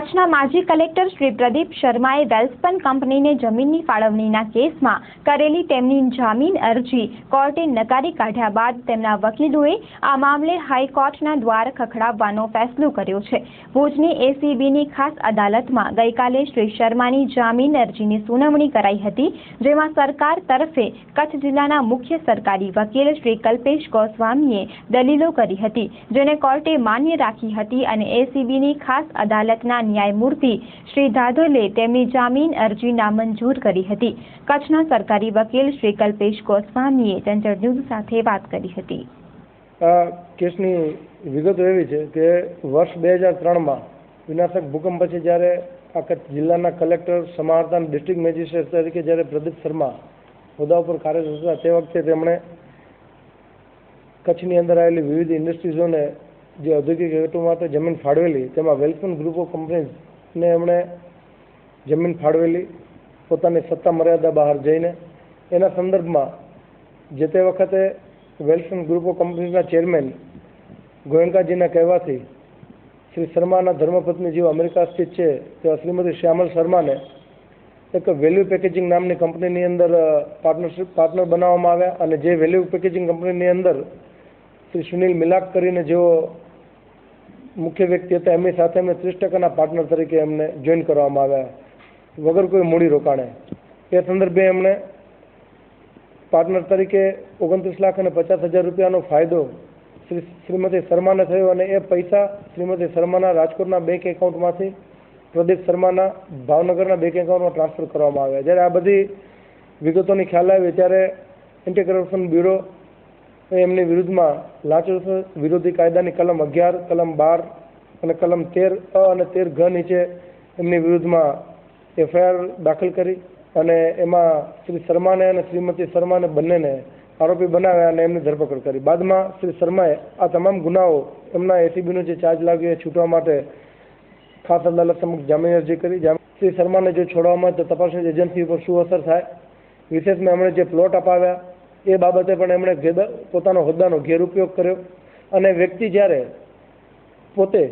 કચ્છના માજી કલેક્ટર શ્રી પ્રદીપ શર્માએ વેલ્સપન કંપનીને જમીનની ફાળવણીના કેસમાં કરેલી તેમની જામીન અરજી કોર્ટે નકારી કાઢ્યા બાદ તેમના વકીલોએ આ મામલે હાઈકોર્ટના દ્વાર ખખડાવવાનો ફેસલો કર્યો છે। ભુજની એસીબીની ખાસ અદાલતમાં ગઈકાલે શ્રી શર્માની જામીન અરજીની સુનાવણી કરાઈ હતી, જેમાં સરકાર તરફે કચ્છ જિલ્લાના મુખ્ય સરકારી વકીલ શ્રી કલ્પેશ ગોસ્વામીએ દલીલો કરી હતી, જેને કોર્ટે માન્ય રાખી હતી અને એસીબીની ખાસ અદાલતના ન્યાયમૂર્તિ શ્રી ધાધલે તેમની જામીન અરજી નામંજૂર કરી હતી। કચ્છના સરકારી વકીલ શ્રી કલ્પેશ ગોસ્વામીએ ચંચળ ન્યૂઝ સાથે વાત કરી હતી। આ કેસની વિગતો એવી છે કે વર્ષ 2003માં વિનાશક ભૂકંપ પછી જ્યારે આ કચ્છ જિલ્લાના કલેક્ટર સમાહર્તા ડિસ્ટ્રિક્ટ મેજિસ્ટ્રેટ તરીકે જ્યારે પ્રદીપ શર્મા હોદ્દા ઉપર કાર્યરત હતા તે વખતે તેમણે કચ્છની અંદર આવેલી વિવિધ ઇન્ડસ્ટ્રીઝોને જે ઔદ્યોગિક હેતુ માટે જમીન ફાળવેલી, તેમાં વેલ્સપન ગ્રુપ ઓફ કંપનીઝને એમણે જમીન ફાળવેલી પોતાની સત્તા મર્યાદા બહાર જઈને। એના સંદર્ભમાં જે તે વખતે વેલ્સપન ગ્રુપ ઓફ કંપનીઝના ચેરમેન ગોયંકાજીના કહેવાથી શ્રી શર્માના ધર્મપત્ની જેઓ અમેરિકા સ્થિત છે તેવા શ્રીમતી શ્યામલ શર્માને એક વેલ્યુ પેકેજિંગ નામની કંપનીની અંદર પાર્ટનર બનાવવામાં આવ્યા અને જે વેલ્યુ પેકેજિંગ કંપનીની અંદર શ્રી સુનિલ મિલાક કરીને જેઓ મુખ્ય વ્યક્તિ હતા એમની સાથે એમને 30% પાર્ટનર તરીકે એમને જોઈન કરવામાં આવ્યા વગર કોઈ મૂડી રોકાણે। એ સંદર્ભે એમણે પાર્ટનર તરીકે 29,50,000 રૂપિયાનો ફાયદો શ્રીમતી શર્માને થયો અને એ પૈસા શ્રીમતી શર્માના રાજકોટના બેંક એકાઉન્ટમાંથી પ્રદીપ શર્માના ભાવનગરના બેંક એકાઉન્ટમાં ટ્રાન્સફર કરવામાં આવ્યા। જ્યારે આ બધી વિગતોની ખ્યાલ આવી ત્યારે એન્ટી કરપ્શન બ્યુરો એમની વિરુદ્ધમાં લાંચ વિરોધી કાયદાની કલમ 11, કલમ 12 અને કલમ 13 અને 13 ઘ નીચે એમની વિરુદ્ધમાં એફઆઈઆર દાખલ કરી અને એમાં શ્રી શર્માને અને શ્રીમતી શર્માને બંનેને આરોપી બનાવ્યા અને એમની ધરપકડ કરી। બાદમાં શ્રી શર્માએ આ તમામ ગુનાઓ એમના એસીબીનો જે ચાર્જ લાગ્યો એ છૂટવા માટે ખાસ અદાલત સમક્ષ જામીન અરજી કરી। શ્રી શર્માને જો છોડવામાં તો તપાસની એજન્સી ઉપર શું અસર થાય, વિશેષમાં એમણે જે પ્લોટ અપાવ્યા એ બાબતે પણ એમણે પોતાનો હોદ્દાનો ગેરઉપયોગ કર્યો અને વ્યક્તિ જ્યારે પોતે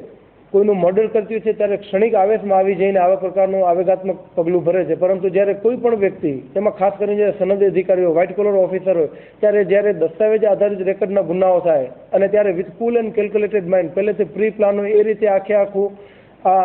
કોઈનું મર્ડર કરતી છે ત્યારે ક્ષણિક આવેશમાં આવી જઈને આવા પ્રકારનું આવેગાત્મક પગલું ભરે છે, પરંતુ જ્યારે કોઈ પણ વ્યક્તિ, એમાં ખાસ કરીને જ્યારે સનદી અધિકારીઓ, વ્હાઇટ કોલર ઓફિસર હોય ત્યારે જ્યારે દસ્તાવેજ આધારિત રેકર્ડના ગુનાઓ થાય અને ત્યારે with cool and calculated mind પહેલેથી પ્રી પ્લાન હોય એ રીતે આખું આ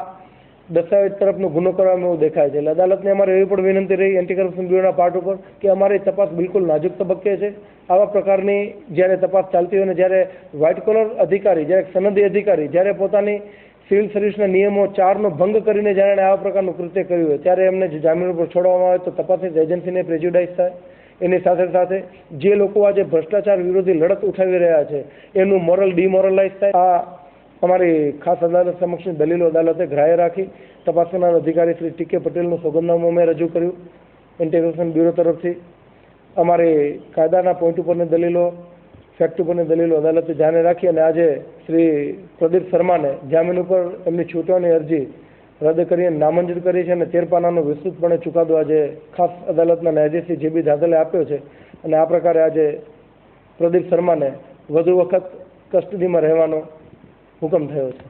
દસ્તાવેજ તરફનો ગુનો કરવામાં એવું દેખાય છે। એટલે અદાલતને અમારે એવી પણ વિનંતી રહી એન્ટી કરપ્શન બ્યુરોના પાર્ટ ઉપર કે અમારી તપાસ બિલકુલ નાજુક તબક્કે છે। આવા પ્રકારની જ્યારે તપાસ ચાલતી હોય અને જ્યારે વ્હાઇટ કોલર અધિકારી, જ્યારે સનદી અધિકારી જ્યારે પોતાની સિવિલ સર્વિસના નિયમો 4નો ભંગ કરીને જ્યારે આવા પ્રકારનું કૃત્ય કર્યું હોય ત્યારે એમને જામીન ઉપર છોડવામાં આવે તો તપાસની એજન્સીને પ્રેજ્યુડાઇઝ થાય। એની સાથે સાથે જે લોકો આજે ભ્રષ્ટાચાર વિરોધી લડત ઉઠાવી રહ્યા છે એનું મોરલ ડિમોરલાઇઝ થાય। આ અમારી ખાસ અદાલત સમક્ષની દલીલો અદાલતે ગ્રાહ્ય રાખી તપાસ કરનાર અધિકારી શ્રી ટી કે પટેલનું સોગંદનામું અમે રજૂ કર્યું એન્ટી કરપ્શન બ્યુરો તરફથી। અમારી કાયદાના પોઈન્ટ ઉપરની દલીલો, ફેક્ટ ઉપરની દલીલો અદાલતે ધ્યાને રાખી અને આજે શ્રી પ્રદીપ શર્માને જામીન ઉપર એમની છૂટવાની અરજી રદ કરી નામંજૂર કરી છે અને 13 પાનાનો વિસ્તૃતપણે ચુકાદો આજે ખાસ અદાલતના ન્યાયાધીશ જે બી ધાધલે આપ્યો છે અને આ પ્રકારે આજે પ્રદીપ શર્માને વધુ વખત કસ્ટડીમાં રહેવાનો હુકમ થયો છે।